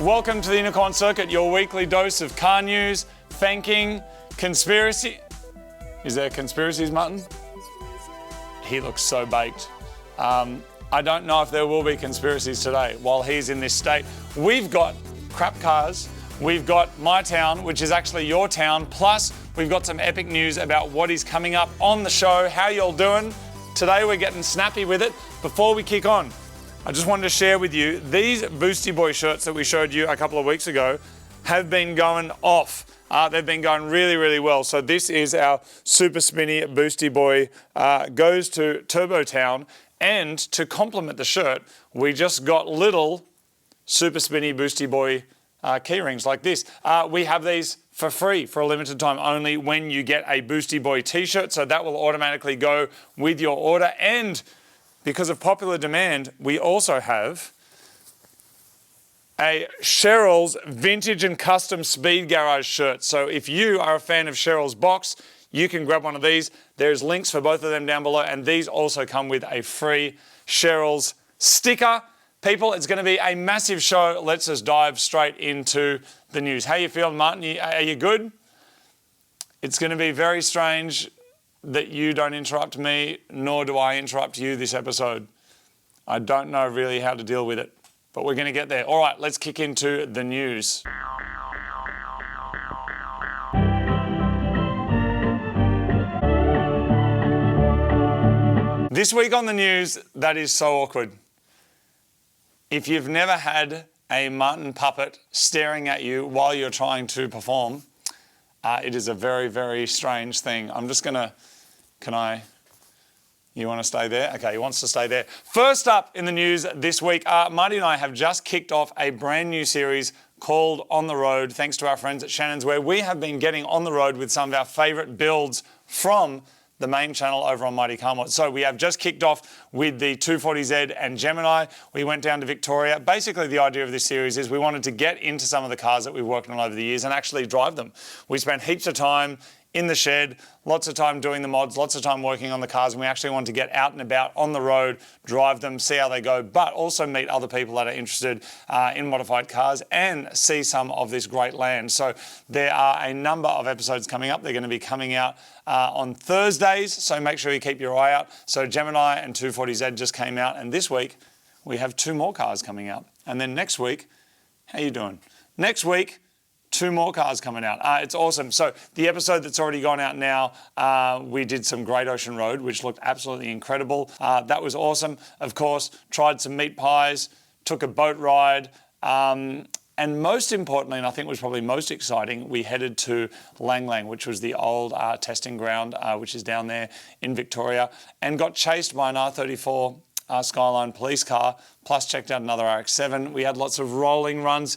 Welcome to the Unicorn Circuit, your weekly dose of car news, fanking, conspiracy. Is there conspiracies, Martin? He looks so baked. I don't know if there will be conspiracies today while he's in this state. We've got crap cars. We've got mytown, which is actually your town. Plus, we've got some epic news about what is coming up on the show. How y'all doing? Today, we're getting snappy with it. Before we kick on, I just wanted to share with you, these Boosty Boy shirts that we showed you a couple of weeks ago have been going off. They've been going really, really well. So this is our super spinny Boosty Boy, goes to Turbo Town. And to complement the shirt, we just got little super spinny Boosty Boy key rings like this. We have these for free for a limited time only when you get a Boosty Boy t-shirt. So that will automatically go with your order. And because of popular demand, we also have a Cheryl's Vintage and Custom Speed Garage shirt. So if you are a fan of Cheryl's box, you can grab one of these. There's links for both of them down below, and these also come with a free Cheryl's sticker. People, it's going to be a massive show. Let's just dive straight into the news. How you feeling, Martin? Are you good? It's going to be very strange that you don't interrupt me, nor do I interrupt you this episode. I don't know really how to deal with it, but we're going to get there. All right, let's kick into the news. This week on the news, that is so awkward. If you've never had a Martin puppet staring at you while you're trying to perform, it is a very, very strange thing. I'm just going to... You want to stay there? Okay, he wants to stay there. First up in the news this week, Marty and I have just kicked off a brand new series called On the Road, thanks to our friends at Shannons, where we have been getting on the road with some of our favourite builds from the main channel over on Mighty Car. So we have just kicked off with the 240Z and GEMINI. We went down to Victoria. Basically, the idea of this series is we wanted to get into some of the cars that we've worked on over the years and actually drive them. We spent heaps of time in the shed, lots of time doing the mods, lots of time working on the cars, and we actually want to get out and about on the road, drive them, see how they go, but also meet other people that are interested in modified cars and see some of this great land. So there are a number of episodes coming up. They're going to be coming out on Thursdays, so make sure you keep your eye out. So GEMINI and 240Z just came out, and this week we have 2 more cars coming out. And then next week, how you doing? Next week, 2 more cars coming out. It's awesome. So the episode that's already gone out now, we did some Great Ocean Road, which looked absolutely incredible. That was awesome. Of course, tried some meat pies, took a boat ride, and most importantly, and I think was probably most exciting, we headed to Lang Lang, which was the old testing ground, which is down there in Victoria, and got chased by an R34 Skyline Police Car, plus checked out another RX-7. We had lots of rolling runs.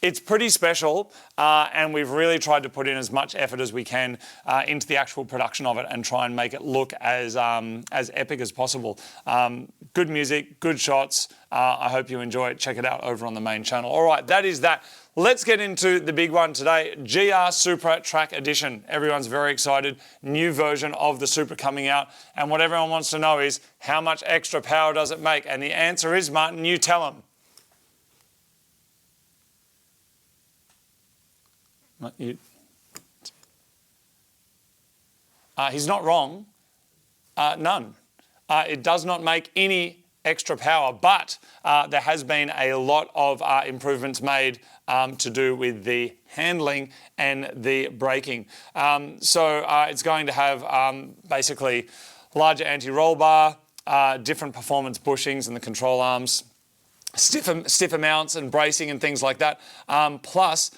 It's pretty special, and we've really tried to put in as much effort as we can into the actual production of it and try and make it look as epic as possible. Good music, good shots. I hope you enjoy it. Check it out over on the main channel. All right, that is that. Let's get into the big one today, GR Supra Track Edition. Everyone's very excited. New version of the Supra coming out. And what everyone wants to know is, how much extra power does it make? And the answer is, Martin, you tell them. He's not wrong. None. It does not make any extra power, but there has been a lot of improvements made to do with the handling and the braking. So it's going to have basically larger anti-roll bar, different performance bushings and the control arms, stiffer mounts and bracing and things like that. Plus,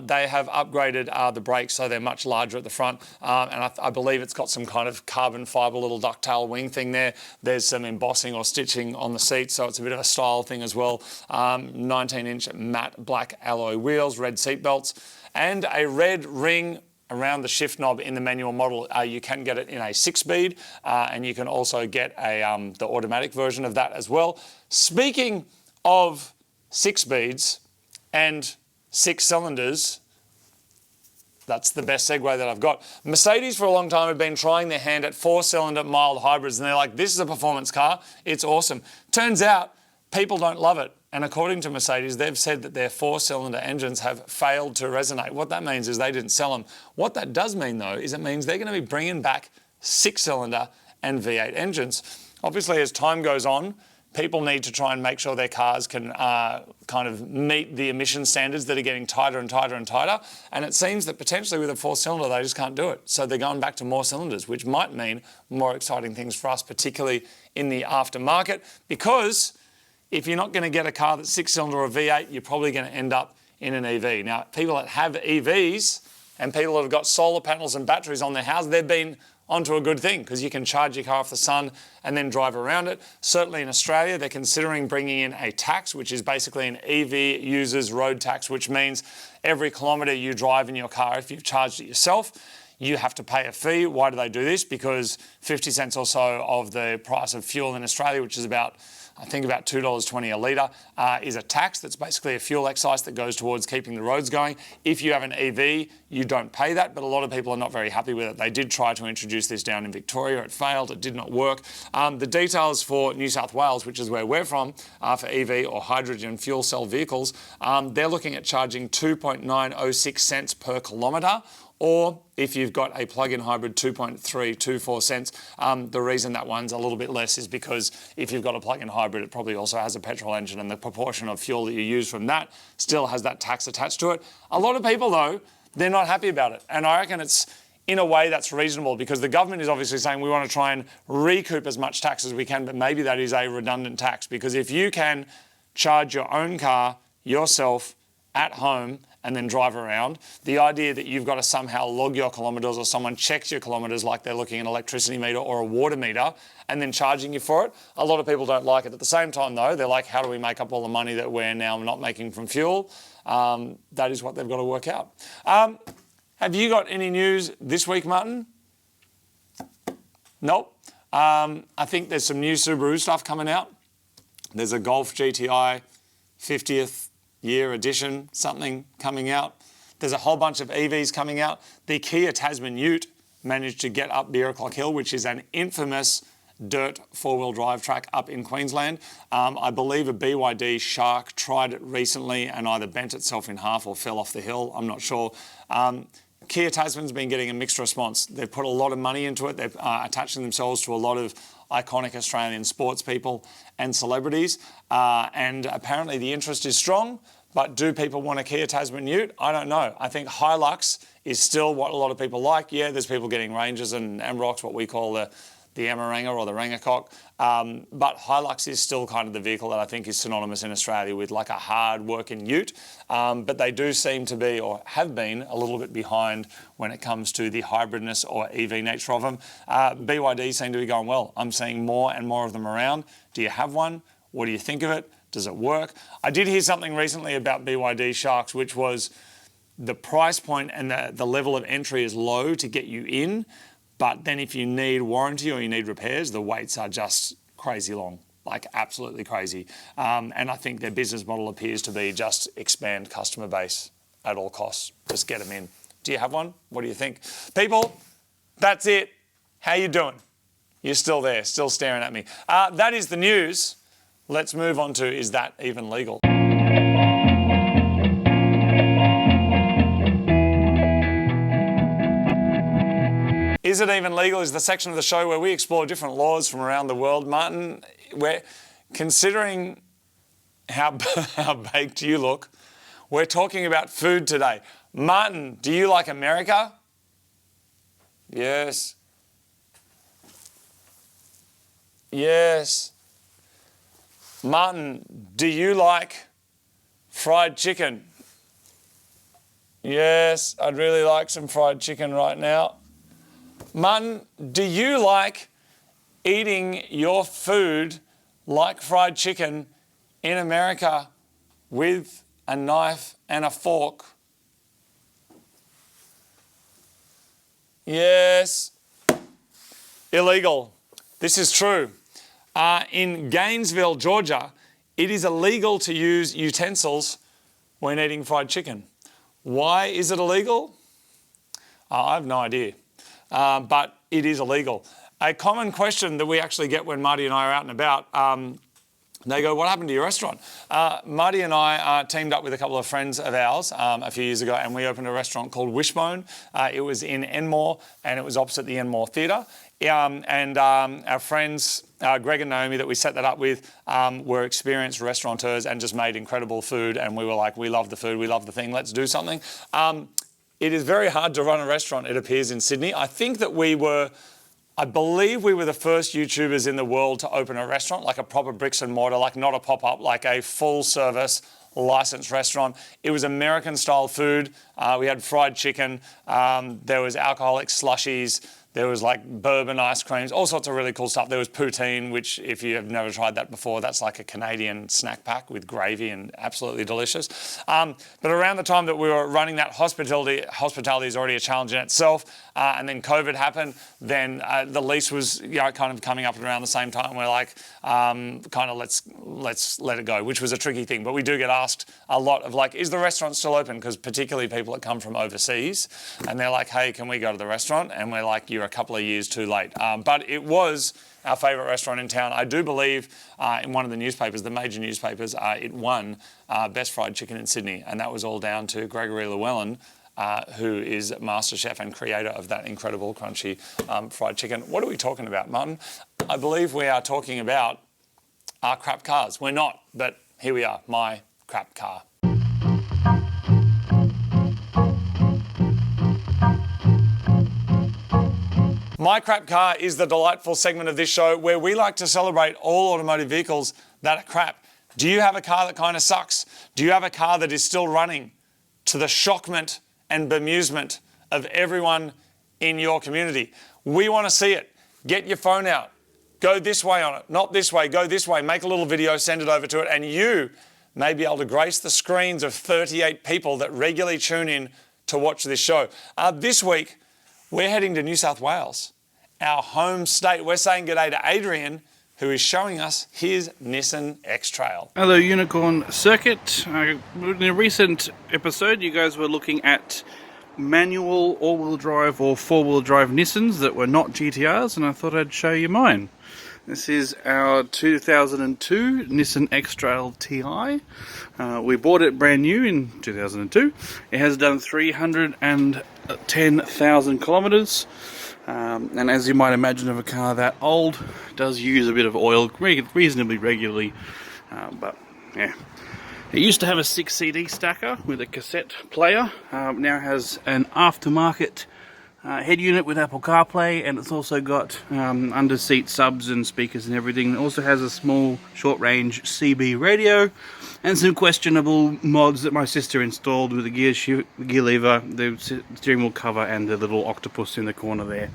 they have upgraded the brakes, so they're much larger at the front. And I believe it's got some kind of carbon fibre little ducktail wing thing there. There's some embossing or stitching on the seat, so it's a bit of a style thing as well. 19-inch matte black alloy wheels, red seat belts, and a red ring around the shift knob in the manual model. You can get it in a 6-speed, and you can also get the automatic version of that as well. Speaking of 6 speeds and 6 cylinders, that's the best segue that I've got. Mercedes for a long time have been trying their hand at 4-cylinder mild hybrids, and they're like, this is a performance car, it's awesome. Turns out people don't love it. And according to Mercedes, they've said that their 4-cylinder engines have failed to resonate. What that means is they didn't sell them. What that does mean, though, is it means they're going to be bringing back 6-cylinder and V8 engines. Obviously, as time goes on, people need to try and make sure their cars can kind of meet the emission standards that are getting tighter and tighter and tighter. And it seems that potentially with a 4-cylinder, they just can't do it. So they're going back to more cylinders, which might mean more exciting things for us, particularly in the aftermarket, because if you're not going to get a car that's 6-cylinder or V8, you're probably going to end up in an EV. Now, people that have EVs and people that have got solar panels and batteries on their house, they've been onto a good thing because you can charge your car off the sun and then drive around it. Certainly in Australia, they're considering bringing in a tax, which is basically an EV user's road tax, which means every kilometre you drive in your car, if you've charged it yourself, you have to pay a fee. Why do they do this? Because 50 cents or so of the price of fuel in Australia, which is about, I think about $2.20 a litre, is a tax that's basically a fuel excise that goes towards keeping the roads going. If you have an EV, you don't pay that, but a lot of people are not very happy with it. They did try to introduce this down in Victoria. It failed. It did not work. The details for New South Wales, which is where we're from, for EV or hydrogen fuel cell vehicles, they're looking at charging 2.906 cents per kilometre, or if you've got a plug-in hybrid, 2.324 cents. The reason that one's a little bit less is because if you've got a plug-in hybrid, it probably also has a petrol engine, and the proportion of fuel that you use from that still has that tax attached to it. A lot of people, though, they're not happy about it. And I reckon it's, in a way, that's reasonable because the government is obviously saying we want to try and recoup as much tax as we can, but maybe that is a redundant tax, because if you can charge your own car yourself at home and then drive around, the idea that you've got to somehow log your kilometres or someone checks your kilometres like they're looking at an electricity meter or a water meter and then charging you for it, a lot of people don't like it. At the same time, though, they're like, how do we make up all the money that we're now not making from fuel? That is what they've got to work out. Have you got any news this week, Martin? Nope. I think there's some new Subaru stuff coming out. There's a Golf GTI 50th year edition, something coming out. There's a whole bunch of EVs coming out. The Kia Tasman Ute managed to get up Beerclock Hill, which is an infamous dirt 4-wheel drive track up in Queensland. I believe a BYD Shark tried it recently and either bent itself in half or fell off the hill. I'm not sure. Kia Tasman's been getting a mixed response. They've put a lot of money into it. They're attaching themselves to a lot of iconic Australian sports people and celebrities. And apparently the interest is strong, but do people want a Kia Tasman Ute? I don't know. I think Hilux is still what a lot of people like. Yeah, there's people getting Rangers and Amarocks, what we call the Amaranga or the Rangacock. But Hilux is still kind of the vehicle that I think is synonymous in Australia with like a hard working ute. But they do seem to be, or have been, a little bit behind when it comes to the hybridness or EV nature of them. BYD seem to be going well. I'm seeing more and more of them around. Do you have one? What do you think of it? Does it work? I did hear something recently about BYD Sharks, which was the price point and the level of entry is low to get you in. But then if you need warranty or you need repairs, the waits are just crazy long, like absolutely crazy. And I think their business model appears to be just expand customer base at all costs. Just get them in. Do you have one? What do you think? People, that's it. How you doing? You're still there, still staring at me. That is the news. Let's move on to, is that even legal? Is it even legal is the section of the show where we explore different laws from around the world. Martin, we're considering how baked you look, we're talking about food today. Martin, do you like America? Yes. Yes. Martin, do you like fried chicken? Yes, I'd really like some fried chicken right now. Martin, do you like eating your food like fried chicken in America with a knife and a fork? Yes. Illegal. This is true. In Gainesville, Georgia, it is illegal to use utensils when eating fried chicken. Why is it illegal? I have no idea. But it is illegal. A common question that we actually get when Marty and I are out and about, They go, what happened to your restaurant? Marty and I teamed up with a couple of friends of ours a few years ago, and we opened a restaurant called Wishbone. It was in Enmore, and it was opposite the Enmore Theatre. Our friends, Greg and Naomi, that we set that up with, were experienced restaurateurs and just made incredible food. And we were like, we love the food, we love the thing, let's do something. It is very hard to run a restaurant, it appears, in Sydney. I believe we were the first YouTubers in the world to open a restaurant, like a proper bricks and mortar, like not a pop-up, like a full service licensed restaurant. It was American style food. We had fried chicken. There was alcoholic slushies. There was like bourbon ice creams, all sorts of really cool stuff. There was poutine, which if you have never tried that before, that's like a Canadian snack pack with gravy and absolutely delicious. But around the time that we were running that, hospitality is already a challenge in itself. And then COVID happened. Then the lease was kind of coming up at around the same time. We're like, let's let it go, which was a tricky thing. But we do get asked a lot of like, is the restaurant still open? Because particularly people that come from overseas, and they're like, hey, can we go to the restaurant? And we're like, you're a couple of years too late. But it was our favourite restaurant in town. I do believe in one of the newspapers, the major newspapers, it won Best Fried Chicken in Sydney. And that was all down to Gregory Llewellyn, who is master chef and creator of that incredible crunchy fried chicken. What are we talking about, Martin? I believe we are talking about our crap cars. We're not, but here we are, my crap car. My Crap Car is the delightful segment of this show where we like to celebrate all automotive vehicles that are crap. Do you have a car that kind of sucks? Do you have a car that is still running to the shockment and bemusement of everyone in your community? We want to see it. Get your phone out. Go this way on it, not this way, go this way. Make a little video, send it over to it, and you may be able to grace the screens of 38 people that regularly tune in to watch this show. This week, we're heading to New South Wales, our home state. We're saying g'day to Adrian, who is showing us his Nissan X-Trail. Hello, Unicorn Circuit. In a recent episode, you guys were looking at manual all-wheel drive or four-wheel drive Nissans that were not GTRs, and I thought I'd show you mine. This is our 2002 Nissan X-Trail TI. We bought it brand new in 2002. It has done 310,000 kilometres. And as you might imagine of a car that old, it does use a bit of oil reasonably regularly. But yeah. It used to have a 6 CD stacker with a cassette player. Now has an aftermarket head unit with Apple CarPlay, and it's also got under-seat subs and speakers and everything. It also has a small short-range CB radio and some questionable mods that my sister installed with the gear lever, the steering wheel cover, and the little octopus in the corner there.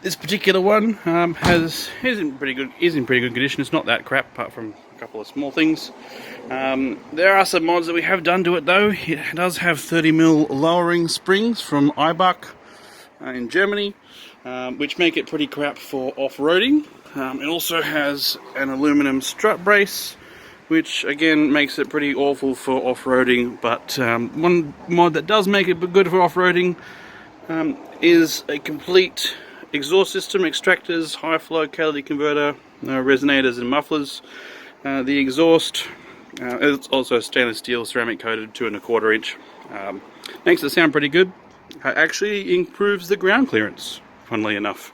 This particular one is in pretty good condition. It's not that crap, apart from a couple of small things. There are some mods that we have done to it though. It does have 30mm lowering springs from Eibach in Germany, which make it pretty crap for off-roading. It also has an aluminum strut brace, which again makes it pretty awful for off-roading. But one mod that does make it good for off-roading is a complete exhaust system, extractors, high flow catalytic converter, resonators and mufflers. The exhaust is also stainless steel ceramic coated 2 1/4 inch. Makes it sound pretty good. Actually improves the ground clearance, funnily enough.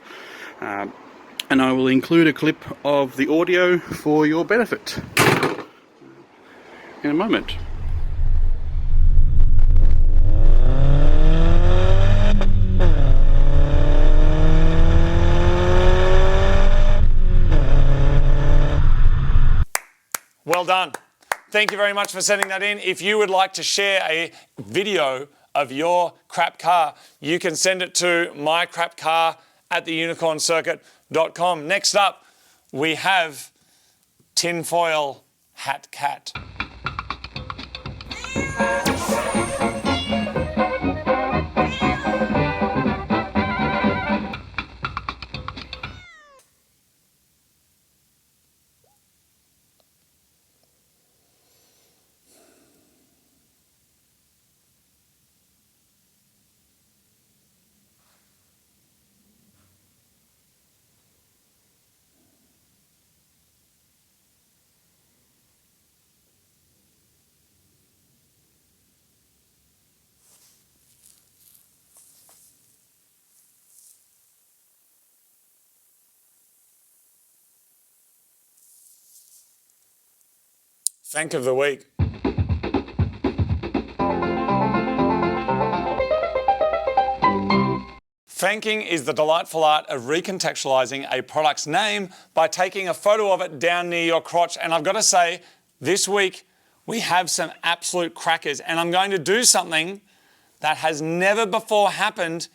And I will include a clip of the audio for your benefit in a moment. Well done. Thank you very much for sending that in. If you would like to share a video of your crap car, you can send it to mycrapcar@theunicorncircuit.com. Next up, we have Tinfoil Hat Cat. Fank of the week. Fanking is the delightful art of recontextualising a product's name by taking a photo of it down near your crotch. And I've got to say, this week we have some absolute crackers. And I'm going to do something that has never before happened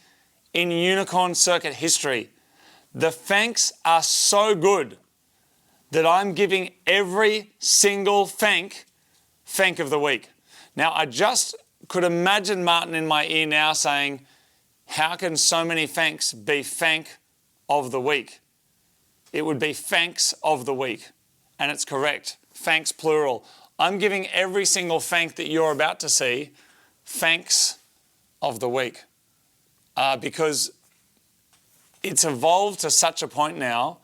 in unicorn circuit history. The Fanks are so good that I'm giving every single Fank of the week. Now, I just could imagine Martin in my ear now saying, how can so many Fanks be Fank of the week? It would be Fanks of the week. And it's correct. Fanks plural. I'm giving every single Fank that you're about to see Fanks of the week. Because it's evolved to such a point now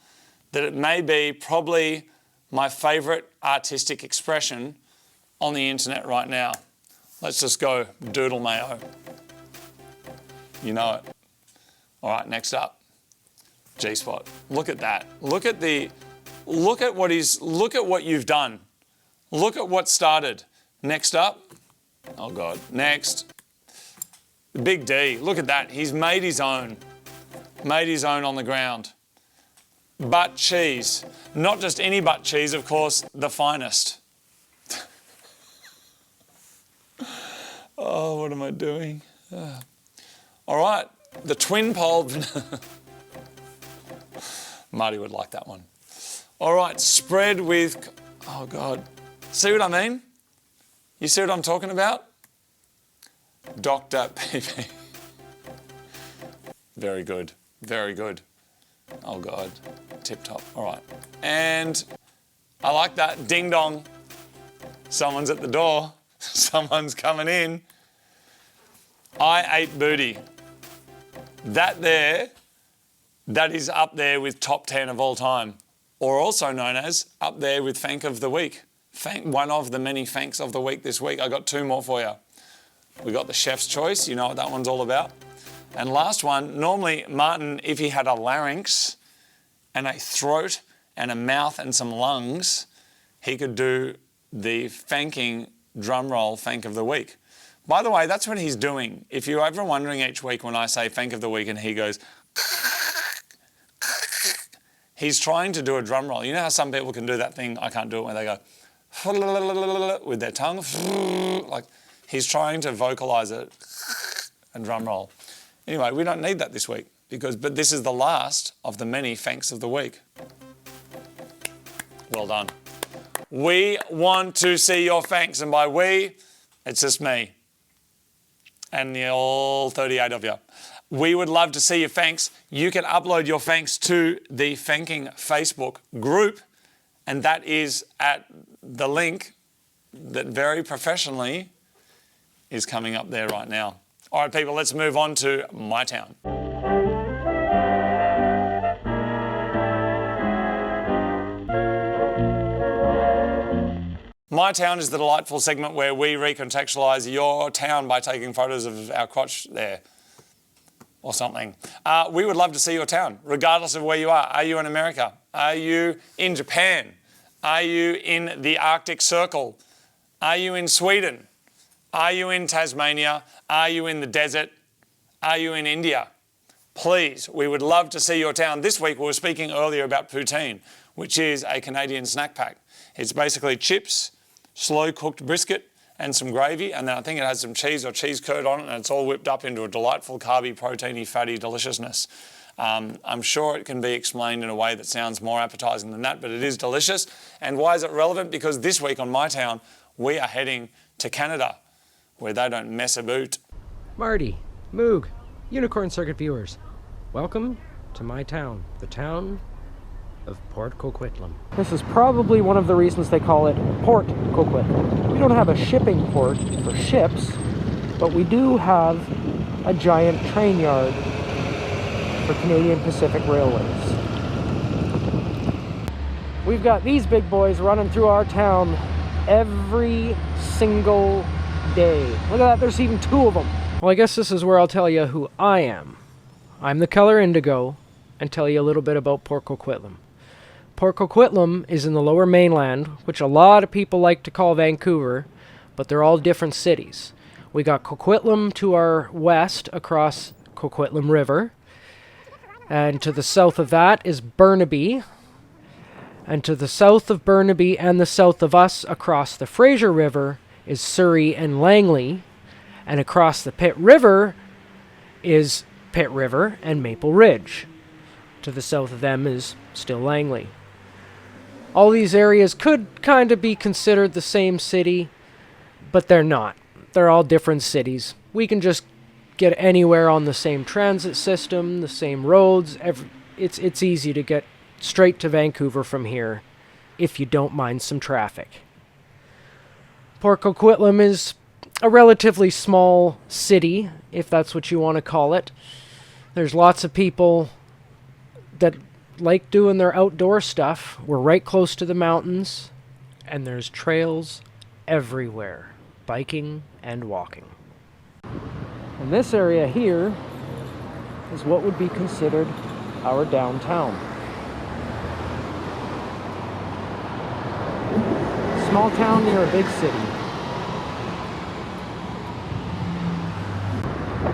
that it may be probably my favourite artistic expression on the internet right now. Let's just go doodle mayo. You know it. All right, next up, G-Spot. Look at that. Look at what you've done. Look at what started. Next up, oh God, next. Big D, look at that. He's made his own on the ground. Butt cheese. Not just any butt cheese, of course, the finest. Oh, what am I doing? All right, the twin pole. Marty would like that one. All right, spread with, oh God. See what I mean? You see what I'm talking about? Dr. PP. Very good, very good. Oh God, tip top, all right. And I like that, ding dong. Someone's at the door, someone's coming in. I ate booty. That is up there with top 10 of all time, or also known as up there with Fank of the week. One of the many Fanks of the week this week. I got two more for you. We got the chef's choice, you know what that one's all about. And last one, normally Martin, if he had a larynx and a throat and a mouth and some lungs, he could do the Fanking drum roll Fank of the week. By the way, that's what he's doing. If you're ever wondering each week when I say Fank of the week and he goes, he's trying to do a drum roll. You know how some people can do that thing, I can't do it, when they go with their tongue? Like, he's trying to vocalize it and drum roll. Anyway, we don't need that this week, but this is the last of the many Fanks of the week. Well done. We want to see your Fanks, and by we, it's just me and all 38 of you. We would love to see your Fanks. You can upload your Fanks to the Fanking Facebook group, and that is at the link that very professionally is coming up there right now. All right, people, let's move on to mytown. mytown is the delightful segment where we recontextualise your town by taking photos of our crotch there or something. We would love to see your town, regardless of where you are. Are you in America? Are you in Japan? Are you in the Arctic Circle? Are you in Sweden? Are you in Tasmania? Are you in the desert? Are you in India? Please, we would love to see your town. This week we were speaking earlier about poutine, which is a Canadian snack pack. It's basically chips, slow-cooked brisket, and some gravy, and then I think it has some cheese or cheese curd on it, and it's all whipped up into a delightful, carby, proteiny, fatty deliciousness. I'm sure it can be explained in a way that sounds more appetising than that, but it is delicious. And why is it relevant? Because this week on mytown, we are heading to Canada, where they don't mess about. Marty, Moog, Unicorn Circuit viewers, welcome to my town, the town of Port Coquitlam. This is probably one of the reasons they call it Port Coquitlam. We don't have a shipping port for ships, but we do have a giant train yard for Canadian Pacific Railways. We've got these big boys running through our town every single day. Look at that, there's even two of them. Well, I guess this is where I'll tell you who I am. I'm the color indigo, and tell you a little bit about Port Coquitlam. Port Coquitlam is in the Lower Mainland, which a lot of people like to call Vancouver, but they're all different cities. We got Coquitlam to our west across Coquitlam River, and to the south of that is Burnaby, and to the south of Burnaby and the south of us across the Fraser River is Surrey and Langley, and across the Pitt River is Pitt River and Maple Ridge. To the south of them is still Langley. All these areas could kind of be considered the same city, but they're not. They're all different cities. We can just get anywhere on the same transit system, the same roads. It's easy to get straight to Vancouver from here if you don't mind some traffic. Port Coquitlam is a relatively small city, if that's what you want to call it. There's lots of people that like doing their outdoor stuff. We're right close to the mountains, and there's trails everywhere, biking and walking. And this area here is what would be considered our downtown. Small town near a big city.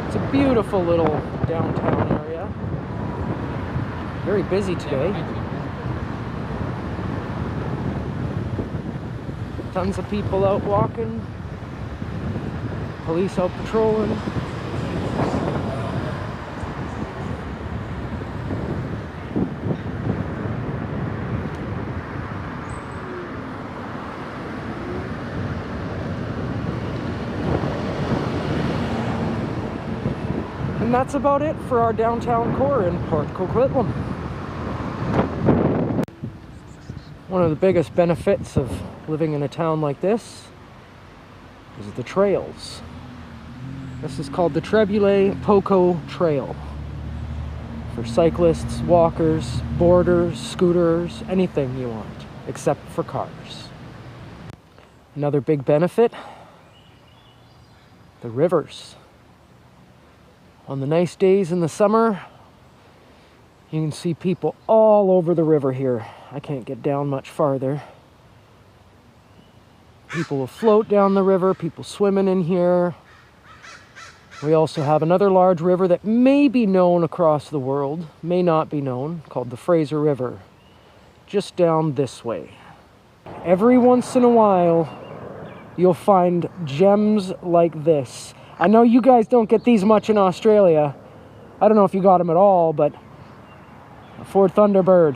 It's a beautiful little downtown area. Very busy today. Tons of people out walking. Police out patrolling. And that's about it for our downtown core in Port Coquitlam. One of the biggest benefits of living in a town like this is the trails. This is called the Trebule Poco Trail. For cyclists, walkers, boarders, scooters, anything you want, except for cars. Another big benefit, the rivers. On the nice days in the summer, you can see people all over the river here. I can't get down much farther. People will float down the river, people swimming in here. We also have another large river that may be known across the world, may not be known, called the Fraser River, just down this way. Every once in a while, you'll find gems like this. I know you guys don't get these much in Australia. I don't know if you got them at all, but a Ford Thunderbird.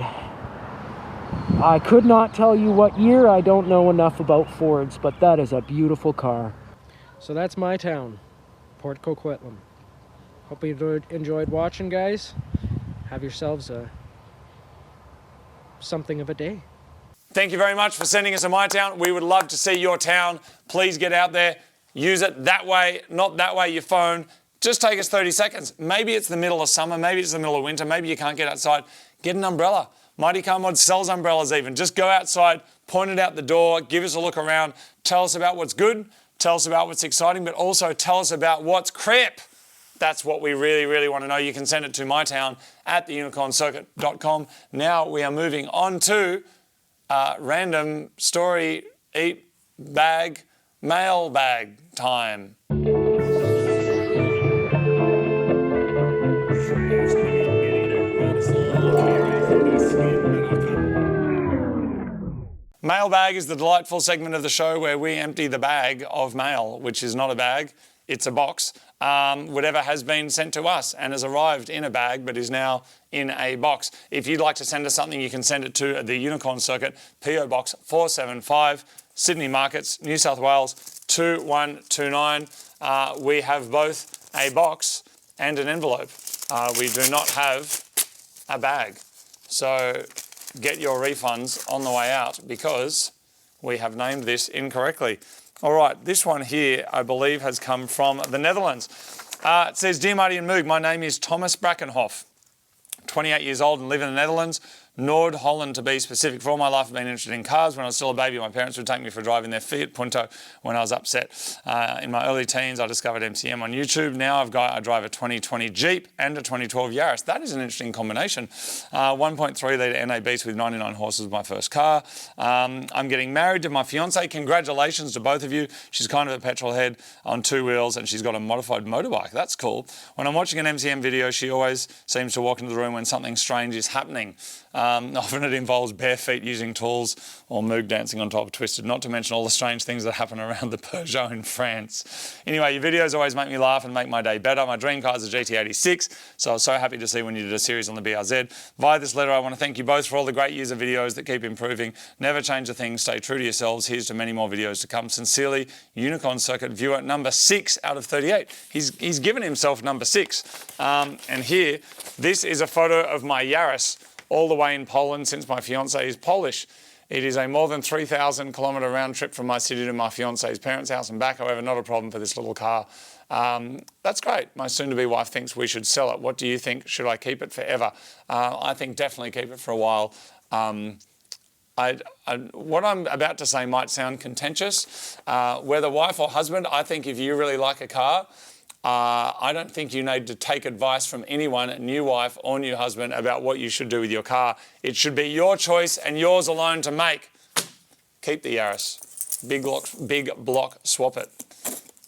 I could not tell you what year. I don't know enough about Fords, but that is a beautiful car. So that's my town, Port Coquitlam. Hope you enjoyed watching, guys. Have yourselves something of a day. Thank you very much for sending us a My Town. We would love to see your town. Please get out there. Use it that way, not that way, your phone. Just take us 30 seconds. Maybe it's the middle of summer, maybe it's the middle of winter, maybe you can't get outside. Get an umbrella. Mighty Car Mod sells umbrellas even. Just go outside, point it out the door, give us a look around, tell us about what's good, tell us about what's exciting, but also tell us about what's crap. That's what we really, really want to know. You can send it to mytown@theunicorncircuit.com. Now we are moving on to random story, eat, bag, mailbag time. Mailbag is the delightful segment of the show where we empty the bag of mail, which is not a bag, it's a box. Whatever has been sent to us and has arrived in a bag but is now in a box. If you'd like to send us something, you can send it to the Unicorn Circuit, PO Box 475, Sydney Markets, New South Wales 2129. We have both a box and an envelope. We do not have a bag. So get your refunds on the way out because we have named this incorrectly. All right, this one here, I believe, has come from the Netherlands. It says, Dear Marty and Moog, my name is Thomas Brackenhoff, 28 years old and live in the Netherlands. Nord Holland to be specific. For all my life I've been interested in cars. When I was still a baby, my parents would take me for a drive in their Fiat Punto when I was upset. In my early teens, I discovered MCM on YouTube. Now I drive a 2020 Jeep and a 2012 Yaris. That is an interesting combination. 1.3 litre NA Beast with 99 horses, my first car. I'm getting married to my fiance. Congratulations to both of you. She's kind of a petrol head on 2 wheels and she's got a modified motorbike. That's cool. When I'm watching an MCM video, she always seems to walk into the room when something strange is happening. Often it involves bare feet using tools or Moog dancing on top of Twisted, not to mention all the strange things that happen around the Peugeot in France. Anyway, your videos always make me laugh and make my day better. My dream car is a GT86, so I was so happy to see when you did a series on the BRZ. Via this letter, I want to thank you both for all the great years of videos that keep improving. Never change a thing, stay true to yourselves. Here's to many more videos to come. Sincerely, Unicorn Circuit viewer number 6 out of 38. He's given himself number 6. And here, this is a photo of my Yaris, all the way in Poland since my fiance is Polish. It is a more than 3,000 kilometre round trip from my city to my fiance's parents' house and back. However, not a problem for this little car. That's great. My soon-to-be wife thinks we should sell it. What do you think? Should I keep it forever? I think definitely keep it for a while. What I'm about to say might sound contentious. Whether wife or husband, I think if you really like a car, I don't think you need to take advice from anyone, new wife or new husband, about what you should do with your car. It should be your choice and yours alone to make. Keep the Yaris. Big block, swap it.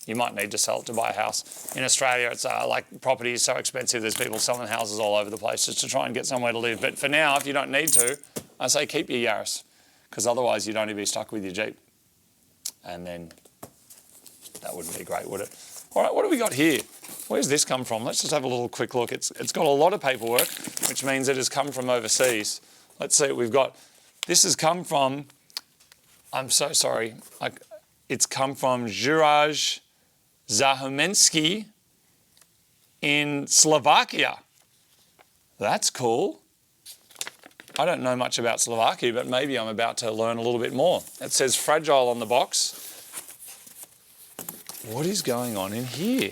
You might need to sell it to buy a house. In Australia, it's like property is so expensive, there's people selling houses all over the place just to try and get somewhere to live. But for now, if you don't need to, I say keep your Yaris, because otherwise you'd only be stuck with your Jeep. And then that wouldn't be great, would it? All right, what do we got here? Where's this come from? Let's just have a little quick look. It's got a lot of paperwork, which means it has come from overseas. Let's see what we've got. This has come from, I'm so sorry, it's come from Juraj Zahumensky in Slovakia. That's cool. I don't know much about Slovakia, but maybe I'm about to learn a little bit more. It says fragile on the box. What is going on in here?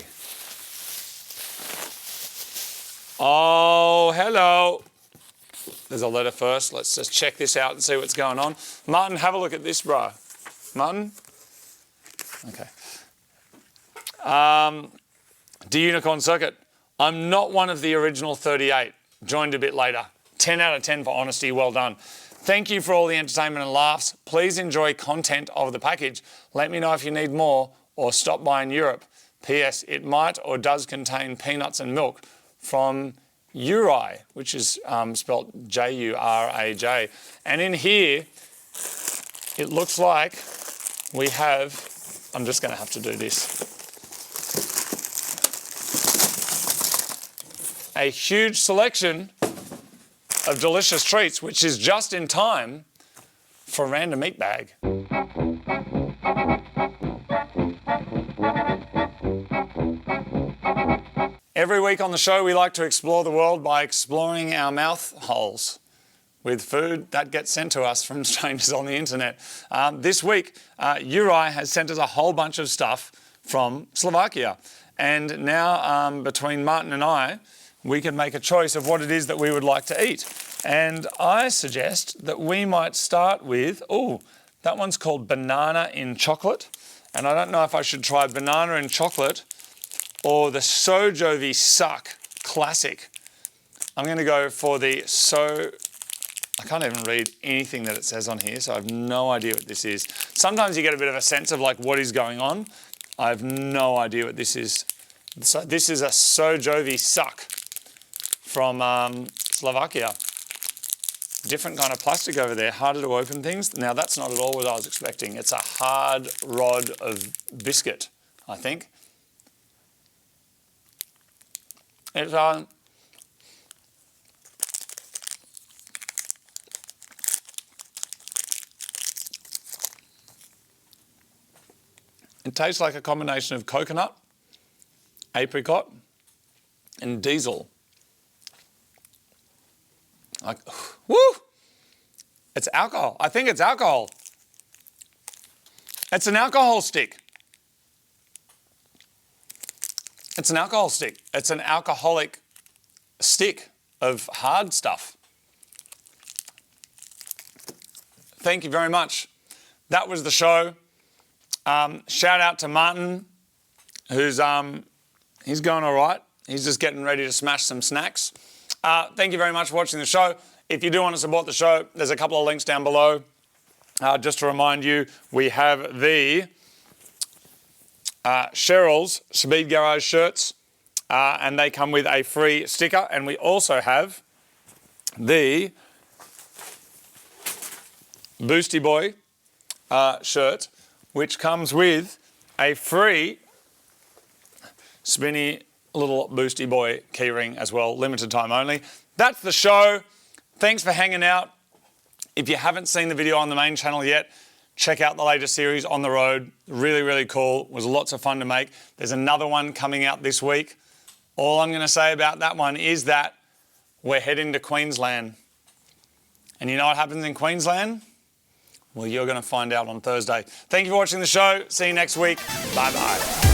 Oh, hello. There's a letter first. Let's just check this out and see what's going on. Martin, have a look at this, bro. Martin? Okay. Dear Unicorn Circuit, I'm not one of the original 38. Joined a bit later. 10 out of 10 for honesty. Well done. Thank you for all the entertainment and laughs. Please enjoy content of the package. Let me know if you need more or stop by in Europe. P.S. It might or does contain peanuts and milk from Uri, which is spelled J-U-R-A-J. And in here, it looks like we have, I'm just going to have to do this, a huge selection of delicious treats, which is just in time for Random Meat Bag. Every week on the show, we like to explore the world by exploring our mouth holes with food that gets sent to us from strangers on the internet. This week, Uri has sent us a whole bunch of stuff from Slovakia. And now, between Martin and I, we can make a choice of what it is that we would like to eat. And I suggest that we might start with, that one's called banana in chocolate. And I don't know if I should try banana in chocolate or the Sojovi Suck Classic. I'm going to go for the I can't even read anything that it says on here, so I have no idea what this is. Sometimes you get a bit of a sense of like what is going on. I have no idea what this is. So this is a Sojovi Suck from Slovakia. Different kind of plastic over there, harder to open things. Now that's not at all what I was expecting. It's a hard rod of biscuit, I think. It's it tastes like a combination of coconut, apricot, and diesel. Like, woo! It's alcohol. I think it's alcohol. It's an alcohol stick. It's an alcohol stick. It's an alcoholic stick of hard stuff. thank you very much. That was the show. Shout out to Martin, who's he's going all right. He's just getting ready to smash some snacks. Thank you very much for watching the show. If you do want to support the show, there's a couple of links down below. Just to remind you, we have the Cheryl's Speed Garage shirts, and they come with a free sticker. And we also have the Boosty Boy shirt, which comes with a free spinny little Boosty Boy keyring as well, limited time only. That's the show. Thanks for hanging out. If you haven't seen the video on the main channel yet, check out the latest series, On the Road. Really, really cool. It was lots of fun to make. There's another one coming out this week. All I'm going to say about that one is that we're heading to Queensland. And you know what happens in Queensland? Well, you're going to find out on Thursday. Thank you for watching the show. See you next week. Bye-bye.